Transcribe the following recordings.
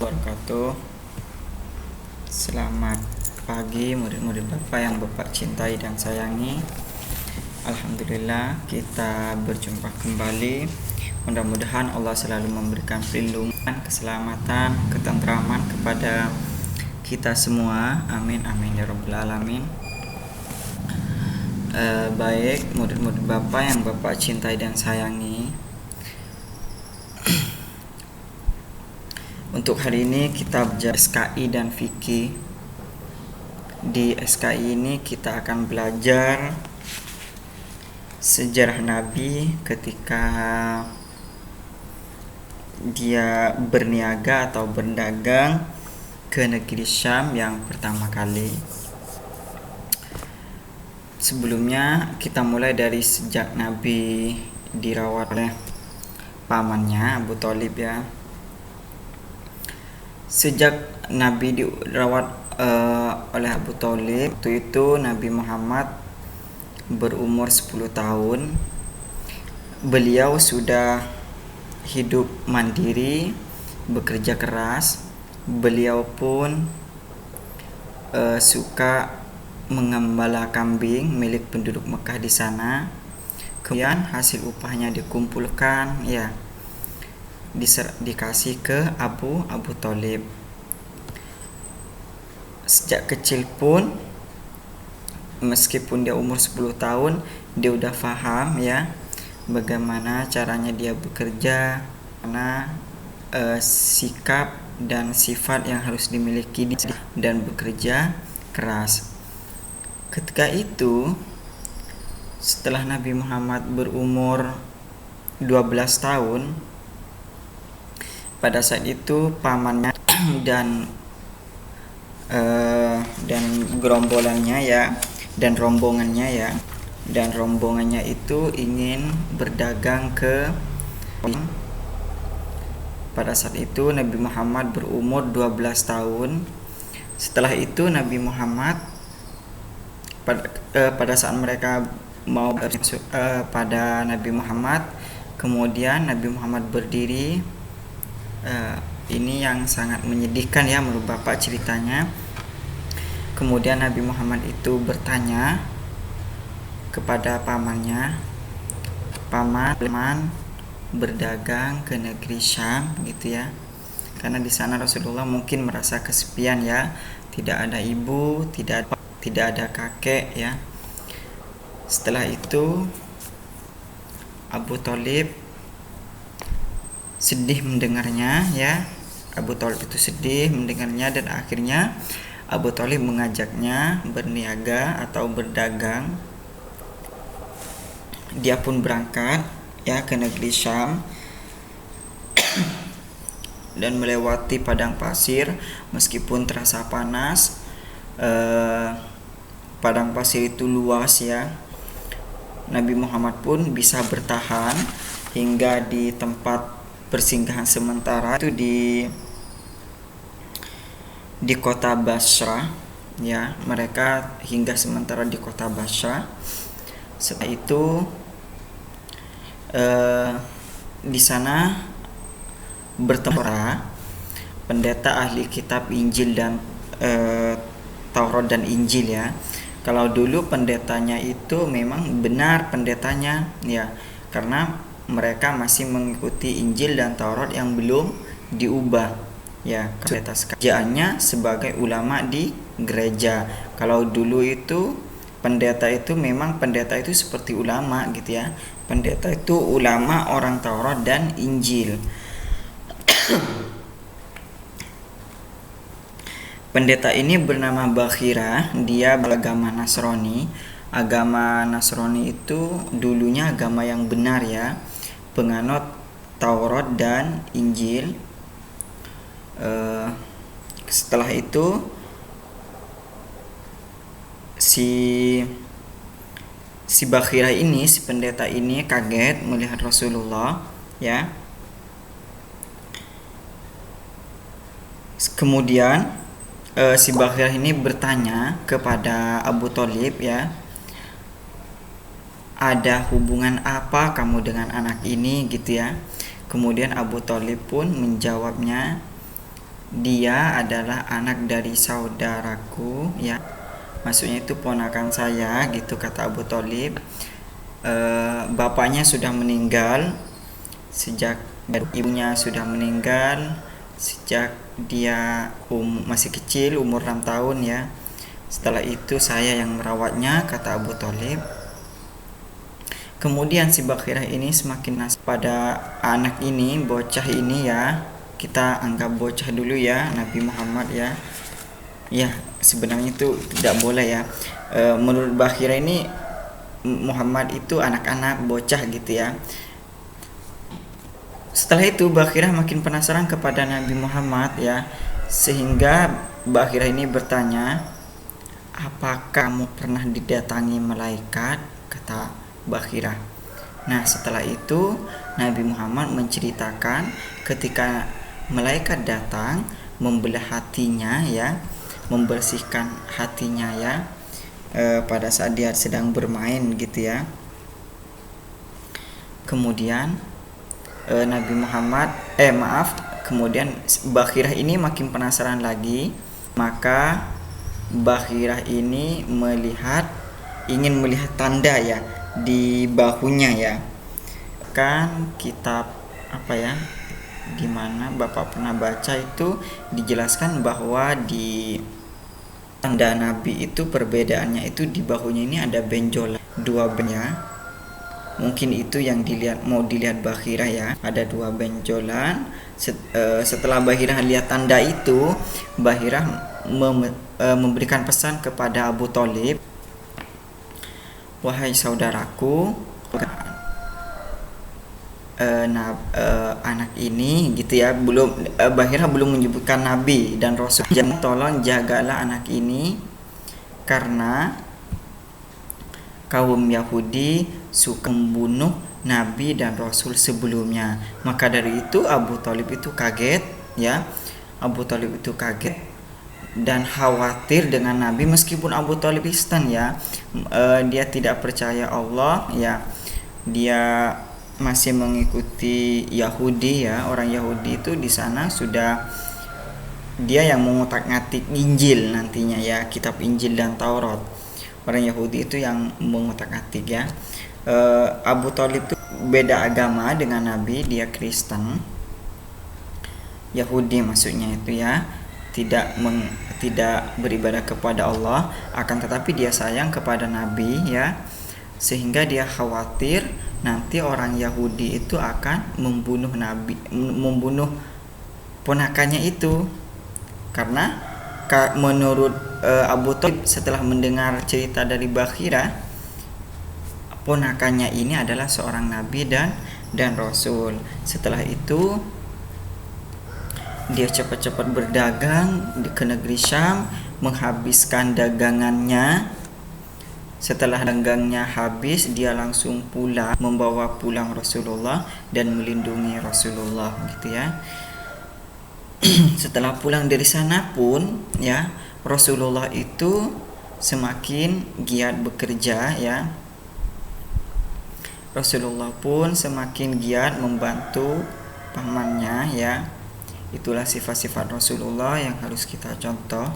Wabarakatuh. Selamat pagi murid-murid Bapak yang Bapak cintai dan sayangi. Alhamdulillah kita berjumpa kembali. Mudah-mudahan Allah selalu memberikan perlindungan, keselamatan, ketentraman kepada kita semua. Amin amin ya rabbal alamin. Baik murid-murid Bapak yang Bapak cintai dan sayangi, untuk hari ini kita belajar SKI dan fikih. Di SKI ini kita akan belajar sejarah Nabi ketika dia berniaga atau berdagang ke negeri Syam yang pertama kali. Sebelumnya kita mulai dari sejak Nabi dirawat oleh pamannya Abu Thalib ya. Sejak Nabi dirawat oleh Abu Thalib, waktu itu Nabi Muhammad berumur 10 tahun. Beliau sudah hidup mandiri, bekerja keras. Beliau pun suka mengembala kambing milik penduduk Mekah di sana. Kemudian hasil upahnya dikumpulkan ya, dikasih ke Abu Thalib. Sejak kecil pun, meskipun dia umur 10 tahun, dia udah paham ya bagaimana caranya dia bekerja, karena sikap dan sifat yang harus dimiliki dan bekerja keras. Ketika itu, setelah Nabi Muhammad berumur 12 tahun, pada saat itu pamannya dan gerombolannya ya, dan rombongannya itu ingin berdagang ke. Pada saat itu Nabi Muhammad berumur 12 tahun. Setelah itu Nabi Muhammad pada saat mereka mau pada Nabi Muhammad, kemudian Nabi Muhammad berdiri. Ini yang sangat menyedihkan ya menurut Bapak ceritanya. Kemudian Nabi Muhammad itu bertanya kepada pamannya, paman berdagang ke negeri Syam gitu ya, karena di sana Rasulullah mungkin merasa kesepian ya, tidak ada ibu, tidak ada kakek ya. Setelah itu Abu Thalib sedih mendengarnya ya. Abu Thalib itu sedih mendengarnya, dan akhirnya Abu Thalib mengajaknya berniaga atau berdagang. Dia pun berangkat ya ke negeri Syam dan melewati padang pasir. Meskipun terasa panas, padang pasir itu luas ya. Nabi Muhammad pun bisa bertahan hingga di tempat persinggahan sementara itu di kota Basra ya. Mereka hingga sementara di kota Basra. Setelah itu di sana bertemu pendeta ahli kitab Injil dan Taurat dan Injil ya. Kalau dulu pendetanya itu memang benar pendetanya ya, karena mereka masih mengikuti Injil dan Taurat yang belum diubah ya. Kerjaannya sebagai ulama di gereja. Kalau dulu itu pendeta itu memang pendeta itu seperti ulama gitu ya. Pendeta itu ulama orang Taurat dan Injil. Pendeta ini bernama Bakhira, dia beragama Nasrani. Agama Nasrani itu dulunya agama yang benar ya, penganut Taurat dan Injil. Setelah itu si Bakhira ini, si pendeta ini kaget melihat Rasulullah ya. Kemudian si Bakhira ini bertanya kepada Abu Thalib ya, ada hubungan apa kamu dengan anak ini gitu ya. Kemudian Abu Thalib pun menjawabnya, dia adalah anak dari saudaraku, ya, maksudnya itu ponakan saya gitu, kata Abu Thalib. Bapaknya sudah meninggal sejak, ibunya sudah meninggal sejak dia masih kecil, umur 6 tahun ya. Setelah itu saya yang merawatnya, kata Abu Thalib. Kemudian si Bakhirah ini semakin pada anak ini, bocah ini ya, kita anggap bocah dulu ya, Nabi Muhammad ya. Ya, sebenarnya itu tidak boleh ya. Menurut Bakhirah ini Muhammad itu anak-anak, bocah gitu ya. Setelah itu Bakhirah makin penasaran kepada Nabi Muhammad ya, sehingga Bakhirah ini bertanya, apakah kamu pernah didatangi malaikat, kata Bakhirah. Nah, setelah itu Nabi Muhammad menceritakan ketika malaikat datang membelah hatinya ya, membersihkan hatinya ya, pada saat dia sedang bermain gitu ya. Kemudian Nabi Muhammad kemudian Bakhirah ini makin penasaran lagi, maka Bakhirah ini ingin melihat tanda ya di bahunya ya. Kan kitab apa ya, di mana Bapak pernah baca itu dijelaskan bahwa di tanda Nabi itu perbedaannya itu di bahunya ini ada benjolan, 2 benjolan. Mungkin itu yang mau dilihat Bakhirah ya, ada 2 benjolan. Setelah Bakhirah lihat tanda itu, Bakhirah memberikan pesan kepada Abu Thalib, wahai saudaraku, anak ini gitu ya, Bakhirah belum menyebutkan Nabi dan Rasul, tolong jagalah anak ini karena kaum Yahudi suka membunuh Nabi dan Rasul sebelumnya. Maka dari itu Abu Thalib itu kaget ya, Abu Thalib itu kaget dan khawatir dengan Nabi, meskipun Abu Thalib Kristen ya, dia tidak percaya Allah ya, dia masih mengikuti Yahudi ya. Orang Yahudi itu di sana sudah dia yang mengutak-ngatik Injil nantinya ya, kitab Injil dan Taurat. Orang Yahudi itu yang mengutak-ngatik ya. Abu Thalib itu beda agama dengan Nabi, dia Kristen, Yahudi maksudnya itu ya, tidak beribadah kepada Allah, akan tetapi dia sayang kepada Nabi ya, sehingga dia khawatir nanti orang Yahudi itu akan membunuh Nabi, membunuh ponakannya itu. Karena menurut Abu Thalib setelah mendengar cerita dari Bakhirah, ponakannya ini adalah seorang Nabi dan Rasul. Setelah itu dia cepat-cepat berdagang ke negeri Syam, menghabiskan dagangannya. Setelah dagangnya habis, dia langsung pulang, membawa pulang Rasulullah dan melindungi Rasulullah gitu ya. Setelah pulang dari sana pun ya, Rasulullah itu semakin giat bekerja ya. Rasulullah pun semakin giat membantu pamannya ya. Itulah sifat-sifat Rasulullah yang harus kita contoh.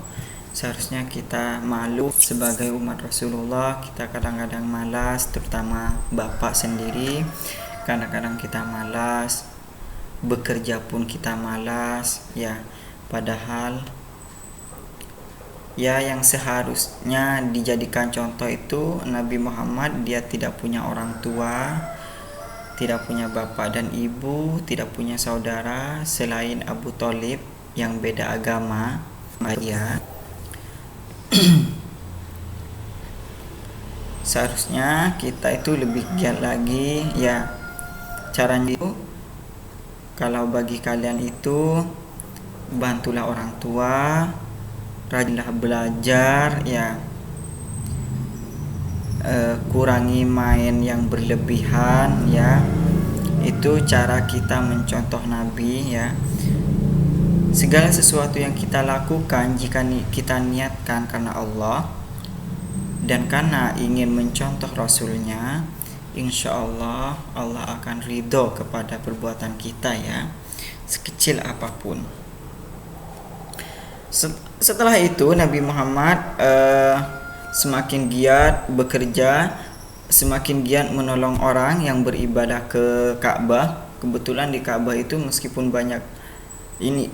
Seharusnya kita malu sebagai umat Rasulullah. Kita kadang-kadang malas, terutama bapak sendiri. Kadang-kadang kita malas, bekerja pun kita malas ya. Padahal ya yang seharusnya dijadikan contoh itu Nabi Muhammad, dia tidak punya orang tua, tidak punya bapak dan ibu, tidak punya saudara selain Abu Thalib yang beda agama ya. Seharusnya kita itu lebih giat lagi ya. Caranya itu, kalau bagi kalian itu, bantulah orang tua, rajinlah belajar ya, kurangi main yang berlebihan ya. Itu cara kita mencontoh Nabi ya. Segala sesuatu yang kita lakukan, jika kita niatkan karena Allah dan karena ingin mencontoh Rasulnya, insya Allah Allah akan ridho kepada perbuatan kita ya, sekecil apapun. Setelah itu Nabi Muhammad semakin giat bekerja, semakin giat menolong orang yang beribadah ke Ka'bah. Kebetulan di Ka'bah itu meskipun banyak ini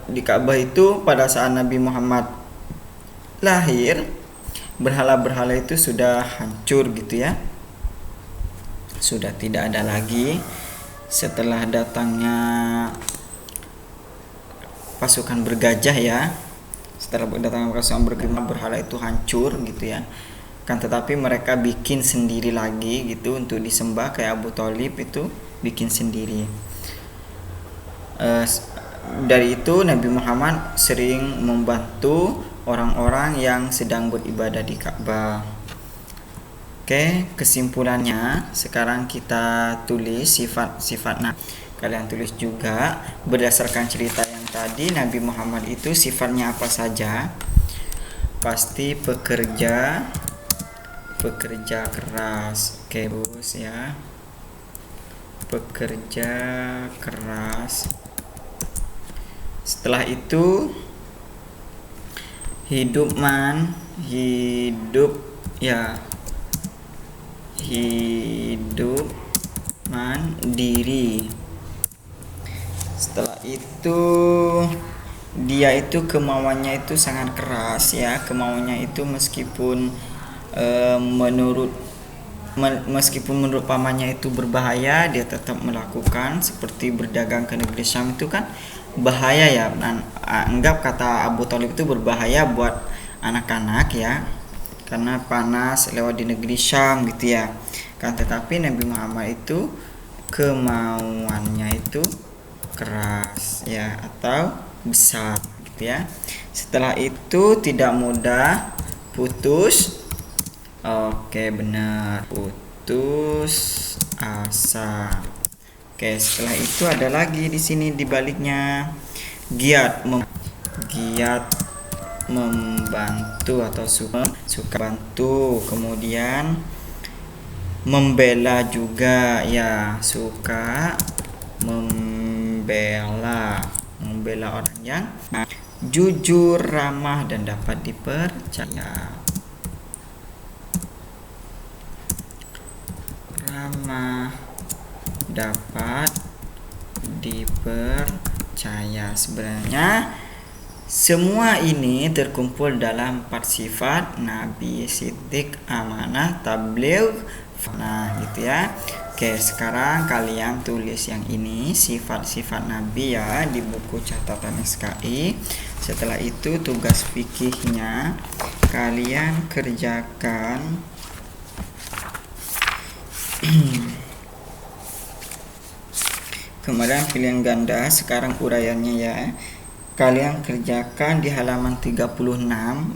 di Ka'bah itu pada saat Nabi Muhammad lahir, berhala-berhala itu sudah hancur gitu ya, sudah tidak ada lagi. Setelah datangnya pasukan bergajah ya, setelah datangnya pasukan bergajah, berhala itu hancur gitu ya. Kan tetapi mereka bikin sendiri lagi gitu untuk disembah, kayak Abu Thalib itu bikin sendiri. Dari itu Nabi Muhammad sering membantu orang-orang yang sedang beribadah di Ka'bah. Oke, kesimpulannya sekarang kita tulis sifat-sifat. Nah, kalian tulis juga berdasarkan cerita yang tadi, Nabi Muhammad itu sifatnya apa saja? Pasti pekerja keras. Oke, terus ya, pekerja keras. Setelah itu hidup mandiri. Setelah itu dia itu kemauannya itu sangat keras ya, kemauannya itu meskipun menurut pamannya itu berbahaya, dia tetap melakukan. Seperti berdagang ke negeri Syam itu kan bahaya ya, dan anggap kata Abu Thalib itu berbahaya buat anak-anak ya, karena panas lewat di negeri Syam gitu ya kan. Tetapi Nabi Muhammad itu kemauannya itu keras ya, atau besar gitu ya. Setelah itu tidak mudah putus. Oke, benar, putus asa. Oke, setelah itu ada lagi di sini di baliknya, giat membantu atau suka bantu. Kemudian membela juga ya, suka membela orang yang jujur, ramah, dan dapat dipercaya. Ramah, dapat dipercaya. Sebenarnya semua ini terkumpul dalam 4 sifat Nabi: Siddiq, amanah, tabligh, nah gitu ya. Oke, sekarang kalian tulis yang ini, sifat-sifat Nabi ya, di buku catatan SKI. Setelah itu tugas fikihnya kalian kerjakan. Kemudian pilihan ganda, sekarang uraiannya ya. Kalian kerjakan di halaman 36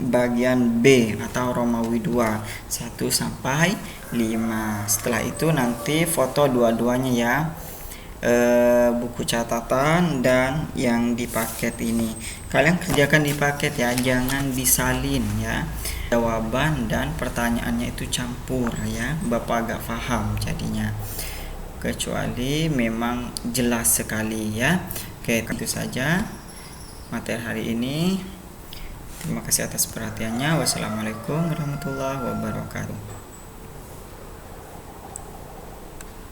bagian B atau Romawi 2 1 sampai 5. Setelah itu nanti foto dua-duanya ya, buku catatan dan yang di paket ini. Kalian kerjakan di paket ya, jangan disalin ya. Jawaban dan pertanyaannya itu campur ya, Bapak agak paham jadinya, kecuali memang jelas sekali ya. Oke, itu saja materi hari ini. Terima kasih atas perhatiannya. Wassalamualaikum warahmatullahi wabarakatuh.